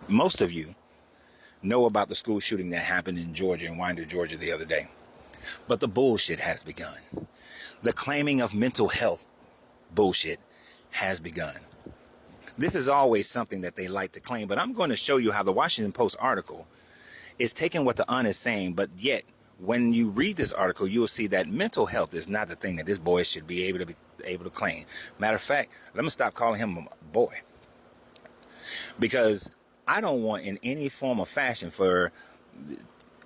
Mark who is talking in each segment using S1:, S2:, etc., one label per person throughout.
S1: most of you know about the school shooting that happened in Georgia, in Winder, Georgia the other day. But the bullshit has begun. The claiming of mental health bullshit has begun. This is always something that they like to claim, but I'm going to show you how the Washington Post article is taking what the Un is saying, but yet when you read this article, you will see that mental health is not the thing that this boy should be able to claim. Matter of fact, let me stop calling him a boy, because I don't want in any form or fashion for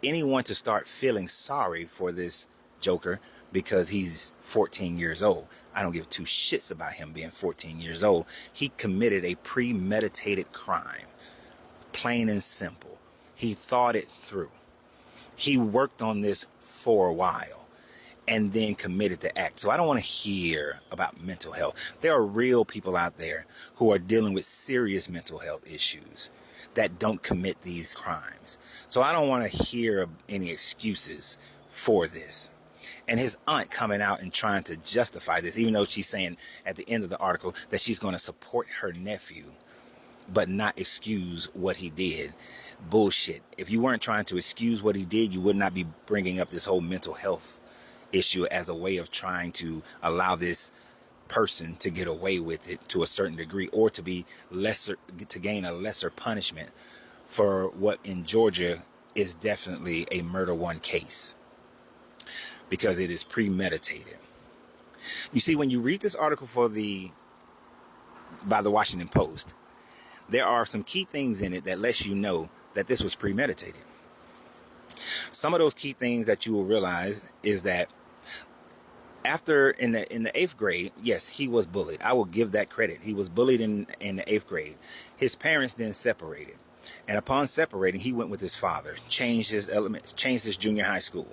S1: anyone to start feeling sorry for this joker because he's 14 years old. I don't give two shits about him being 14 years old. He committed a premeditated crime, plain and simple. He thought it through. He worked on this for a while and then committed the act. So I don't want to hear about mental health. There are real people out there who are dealing with serious mental health issues that don't commit these crimes. So I don't want to hear any excuses for this. And his aunt coming out and trying to justify this, even though she's saying at the end of the article that she's going to support her nephew, but not excuse what he did. Bullshit. If you weren't trying to excuse what he did, you would not be bringing up this whole mental health issue as a way of trying to allow this person to get away with it to a certain degree, or to be lesser, to gain a lesser punishment for what in Georgia is definitely a murder one case, because it is premeditated. You see, when you read this article by the Washington Post, there are some key things in it that lets you know that this was premeditated. Some of those key things that you will realize is that after in the 8th grade, yes, he was bullied. I will give that credit. He was bullied in the 8th grade. His parents then separated, and upon separating, he went with his father, changed his junior high school.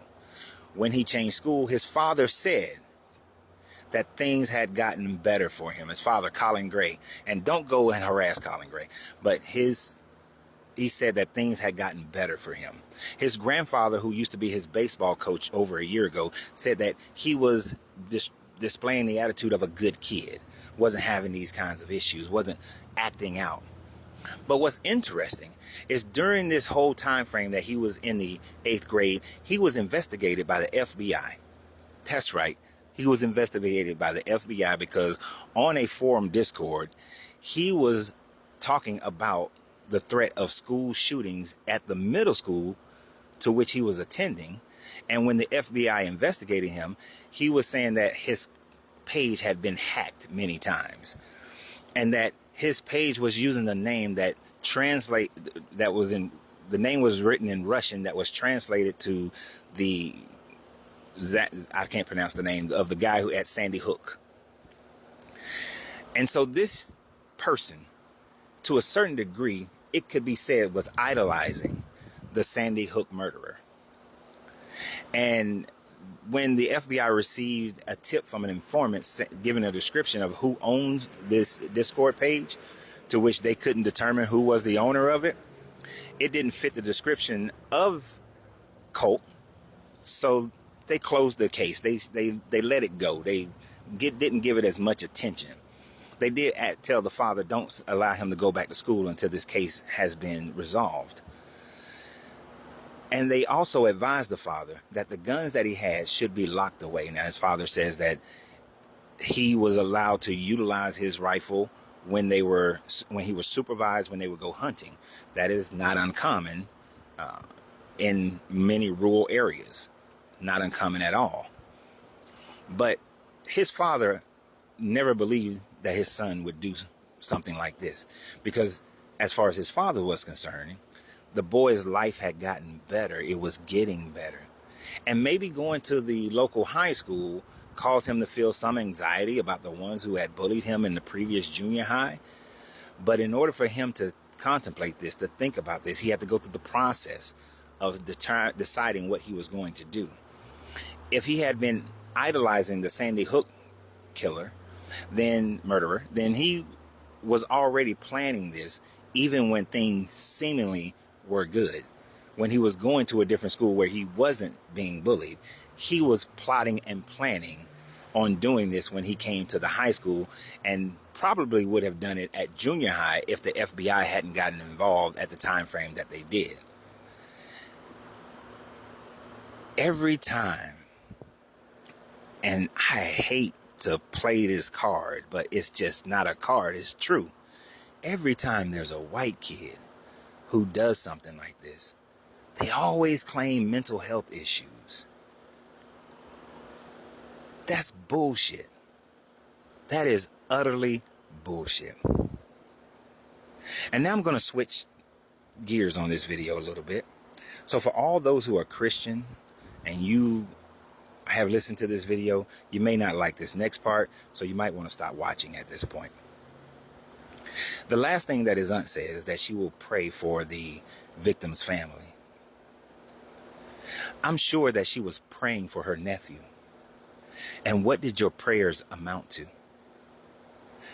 S1: When he changed school, his father said that things had gotten better for him. His father, Colin Gray, and don't go and harass Colin Gray, but he said that things had gotten better for him. His grandfather, who used to be his baseball coach over a year ago, said that he was displaying the attitude of a good kid, wasn't having these kinds of issues, wasn't acting out. But what's interesting is during this whole time frame that he was in the 8th grade, he was investigated by the FBI. That's right. He was investigated by the FBI because on a forum Discord, he was talking about the threat of school shootings at the middle school to which he was attending. And when the FBI investigated him, he was saying that his page had been hacked many times, and that his page was using the name the name was written in Russian that was translated to I can't pronounce the name of the guy who at Sandy Hook. And so this person, to a certain degree, it could be said, was idolizing the Sandy Hook murderer. And when the FBI received a tip from an informant giving a description of who owns this Discord page, to which they couldn't determine who was the owner of it, it didn't fit the description of Colt. So they closed the case. They let it go. They didn't give it as much attention. They did tell the father, don't allow him to go back to school until this case has been resolved. And they also advised the father that the guns that he had should be locked away. Now, his father says that he was allowed to utilize his rifle when he was supervised, when they would go hunting. That is not uncommon in many rural areas. Not uncommon at all. But his father never believed that his son would do something like this, because as far as his father was concerned, the boy's life had gotten better. It was getting better. And maybe going to the local high school caused him to feel some anxiety about the ones who had bullied him in the previous junior high. But in order for him to contemplate this, to think about this, he had to go through the process of deciding what he was going to do. If he had been idolizing the Sandy Hook murderer, then he was already planning this even when things seemingly were good. When he was going to a different school where he wasn't being bullied, he was plotting and planning on doing this when he came to the high school and probably would have done it at junior high if the FBI hadn't gotten involved at the time frame that they did. Every time, and I hate to play this card, but it's just not a card, it's true. Every time there's a white kid who does something like this, they always claim mental health issues. That's bullshit. That is utterly bullshit. And now I'm going to switch gears on this video a little bit. So for all those who are Christian and you have listened to this video, you may not like this next part, so you might want to stop watching at this point. The last thing that his aunt says is that she will pray for the victim's family. I'm sure that she was praying for her nephew. And what did your prayers amount to?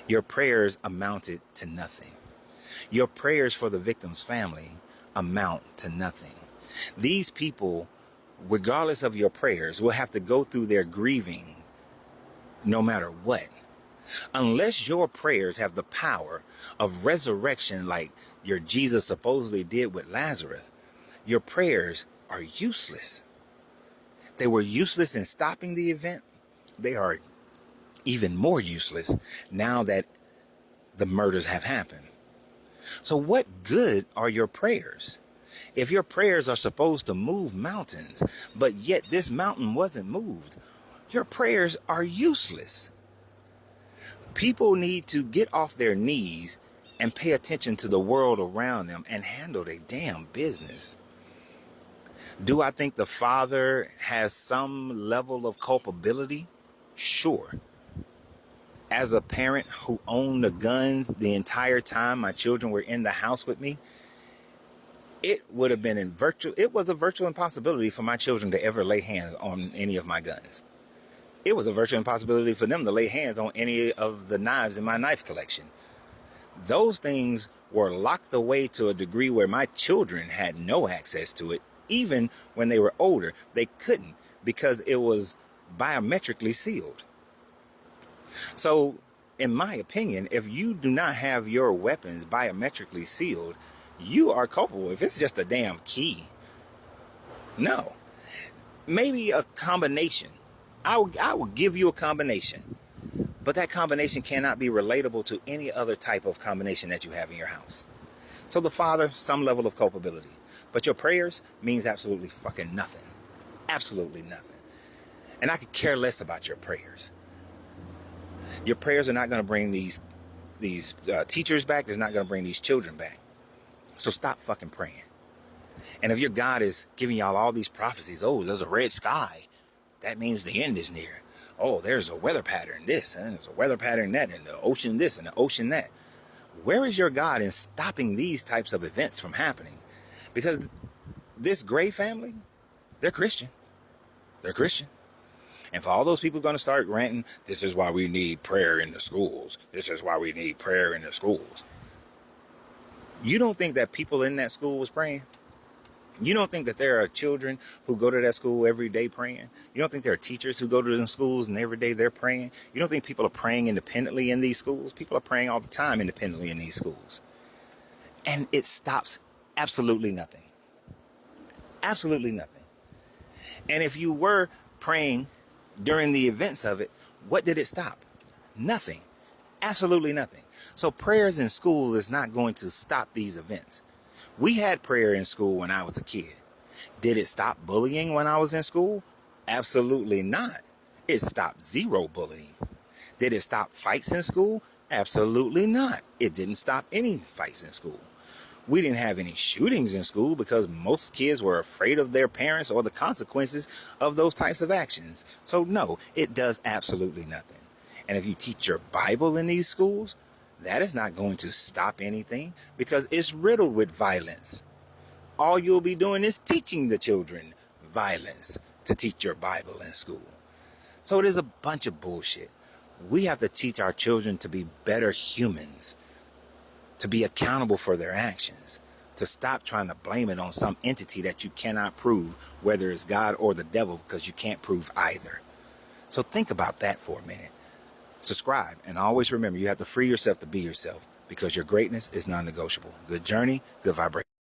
S1: Your prayers amounted to nothing. Your prayers for the victim's family amount to nothing. These people, regardless of your prayers, will have to go through their grieving no matter what. Unless your prayers have the power of resurrection like your Jesus supposedly did with Lazarus, your prayers are useless. They were useless in stopping the event. They are even more useless now that the murders have happened. So what good are your prayers? If your prayers are supposed to move mountains, but yet this mountain wasn't moved, your prayers are useless. People need to get off their knees and pay attention to the world around them and handle their damn business. Do I think the father has some level of culpability? Sure. As a parent who owned the guns the entire time my children were in the house with me, it was a virtual impossibility for my children to ever lay hands on any of my guns. It was a virtual impossibility for them to lay hands on any of the knives in my knife collection. Those things were locked away to a degree where my children had no access to it. Even when they were older, they couldn't because it was biometrically sealed. So, in my opinion, if you do not have your weapons biometrically sealed, you are culpable. If it's just a damn key, no. Maybe a combination. I will give you a combination. But that combination cannot be relatable to any other type of combination that you have in your house. So the father, some level of culpability. But your prayers means absolutely fucking nothing. Absolutely nothing. And I could care less about your prayers. Your prayers are not going to bring these teachers back. It's not going to bring these children back. So stop fucking praying. And if your God is giving y'all all these prophecies, oh, there's a red sky, that means the end is near. Oh, there's a weather pattern this, and there's a weather pattern that, and the ocean this, and the ocean that. Where is your God in stopping these types of events from happening? Because this Gray family, they're Christian. They're Christian. And for all those people going to start ranting, this is why we need prayer in the schools. This is why we need prayer in the schools. You don't think that people in that school was praying? You don't think that there are children who go to that school every day praying? You don't think there are teachers who go to them schools and every day they're praying? You don't think people are praying independently in these schools? People are praying all the time independently in these schools. And it stops absolutely nothing. Absolutely nothing. And if you were praying during the events of it, what did it stop? Nothing. Absolutely nothing. So prayers in school is not going to stop these events. We had prayer in school when I was a kid. Did it stop bullying when I was in school? Absolutely not. It stopped zero bullying. Did it stop fights in school? Absolutely not. It didn't stop any fights in school. We didn't have any shootings in school because most kids were afraid of their parents or the consequences of those types of actions. So no, it does absolutely nothing. And if you teach your Bible in these schools, that is not going to stop anything because it's riddled with violence. All you'll be doing is teaching the children violence to teach your Bible in school. So it is a bunch of bullshit. We have to teach our children to be better humans, to be accountable for their actions, to stop trying to blame it on some entity that you cannot prove, whether it's God or the devil, because you can't prove either. So think about that for a minute. subscribe, and always remember, you have to free yourself to be yourself, because your greatness is non-negotiable. Good journey, good vibration.